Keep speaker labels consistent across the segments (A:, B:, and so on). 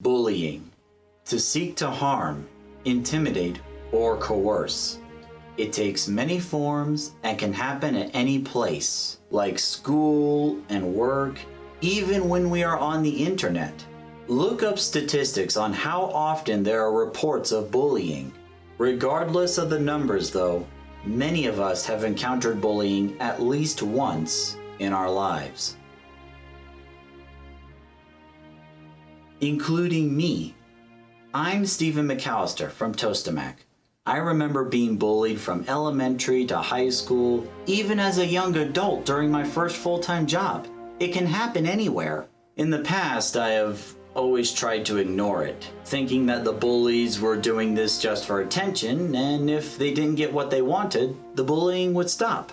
A: Bullying. To seek to harm, intimidate, or coerce. It takes many forms and can happen at any place, like school and work, even when we are on the internet. Look up statistics on how often there are reports of bullying. Regardless of the numbers though, many of us have encountered bullying at least once in our lives. Including me. I'm Stephen McAllister from Tostemac. I remember being bullied from elementary to high school, even as a young adult during my first full-time job. It can happen anywhere. In the past, I have always tried to ignore it, thinking that the bullies were doing this just for attention, and if they didn't get what they wanted, the bullying would stop.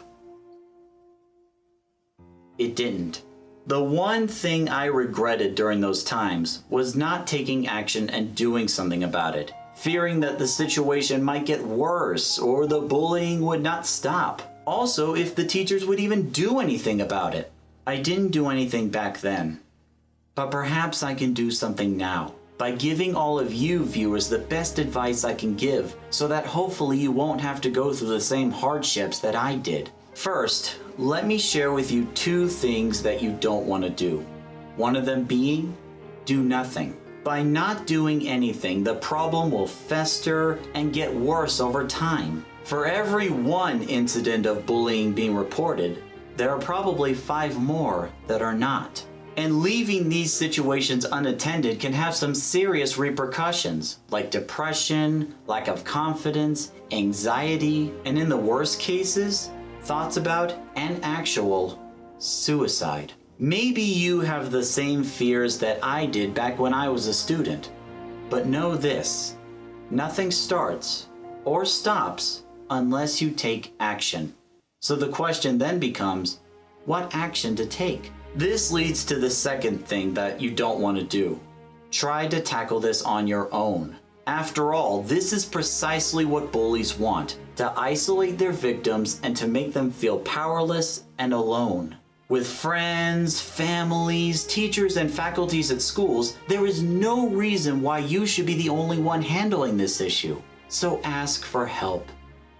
A: It didn't. The one thing I regretted during those times was not taking action and doing something about it, fearing that the situation might get worse or the bullying would not stop. Also, if the teachers would even do anything about it. I didn't do anything back then. But perhaps I can do something now by giving all of you viewers the best advice I can give so that hopefully you won't have to go through the same hardships that I did. First, let me share with you 2 things that you don't want to do. One of them being, do nothing. By not doing anything, the problem will fester and get worse over time. For every 1 incident of bullying being reported, there are probably 5 more that are not. And leaving these situations unattended can have some serious repercussions, like depression, lack of confidence, anxiety, and in the worst cases, thoughts about and actual suicide. Maybe you have the same fears that I did back when I was a student. But know this, nothing starts or stops unless you take action. So the question then becomes, what action to take? This leads to the second thing that you don't want to do. Try to tackle this on your own. After all, this is precisely what bullies want, to isolate their victims and to make them feel powerless and alone. With friends, families, teachers, and faculties at schools, there is no reason why you should be the only one handling this issue. So ask for help.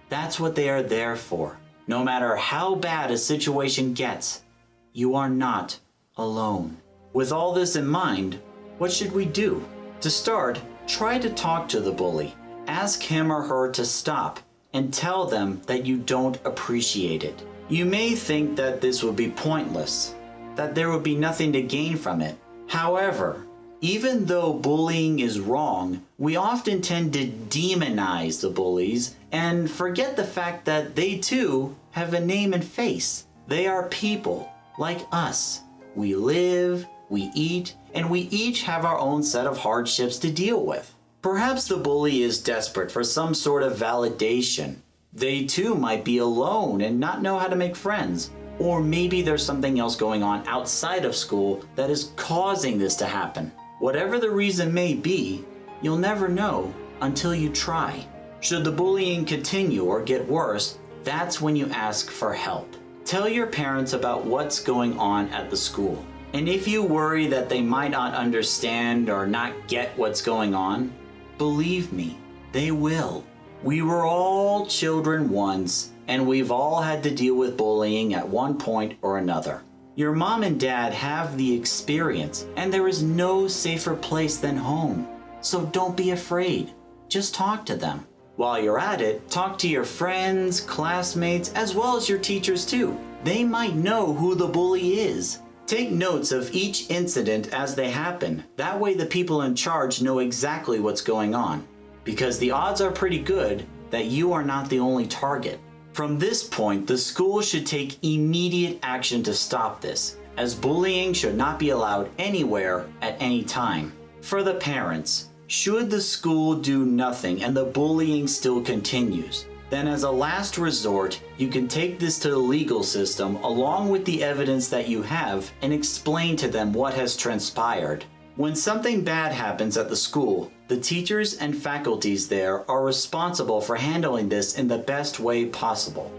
A: That's what they are there for. No matter how bad a situation gets, you are not alone. With all this in mind, what should we do? To start, try to talk to the bully. Ask him or her to stop and tell them that you don't appreciate it. You may think that this would be pointless, that there would be nothing to gain from it. However, even though bullying is wrong, we often tend to demonize the bullies and forget the fact that they too have a name and face. They are people like us. We live, we eat, and we each have our own set of hardships to deal with. Perhaps the bully is desperate for some sort of validation. They too might be alone and not know how to make friends. Or maybe there's something else going on outside of school that is causing this to happen. Whatever the reason may be, you'll never know until you try. Should the bullying continue or get worse, that's when you ask for help. Tell your parents about what's going on at the school. And if you worry that they might not understand or not get what's going on, believe me, they will. We were all children once, and we've all had to deal with bullying at one point or another. Your mom and dad have the experience, and there is no safer place than home. So don't be afraid. Just talk to them. While you're at it, talk to your friends, classmates, as well as your teachers too. They might know who the bully is. Take notes of each incident as they happen. That way the people in charge know exactly what's going on. Because the odds are pretty good that you are not the only target. From this point, the school should take immediate action to stop this, as bullying should not be allowed anywhere at any time. For the parents, should the school do nothing and the bullying still continues, then as a last resort, you can take this to the legal system along with the evidence that you have and explain to them what has transpired. When something bad happens at the school, the teachers and faculties there are responsible for handling this in the best way possible.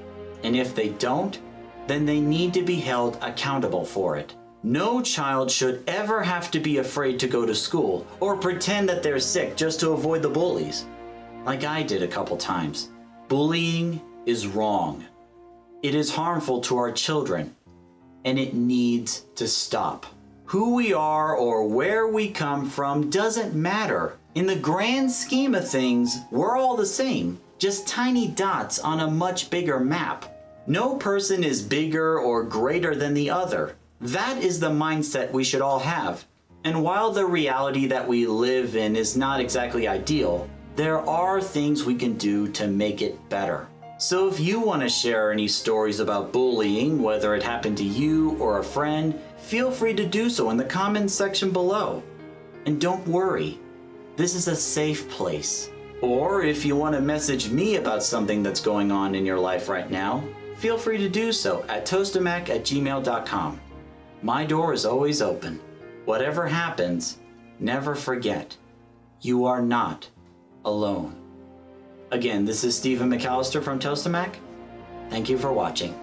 A: And if they don't, then they need to be held accountable for it. No child should ever have to be afraid to go to school or pretend that they're sick just to avoid the bullies, like I did a couple times. Bullying is wrong. It is harmful to our children, and it needs to stop. Who we are or where we come from doesn't matter. In the grand scheme of things, we're all the same, just tiny dots on a much bigger map. No person is bigger or greater than the other. That is the mindset we should all have. And while the reality that we live in is not exactly ideal, there are things we can do to make it better. So if you want to share any stories about bullying, whether it happened to you or a friend, feel free to do so in the comments section below. And don't worry, this is a safe place. Or if you want to message me about something that's going on in your life right now, feel free to do so at tostemac@gmail.com. My door is always open. Whatever happens, never forget, you are not alone. Again, this is Stephen McAllister from Tostemac. Thank you for watching.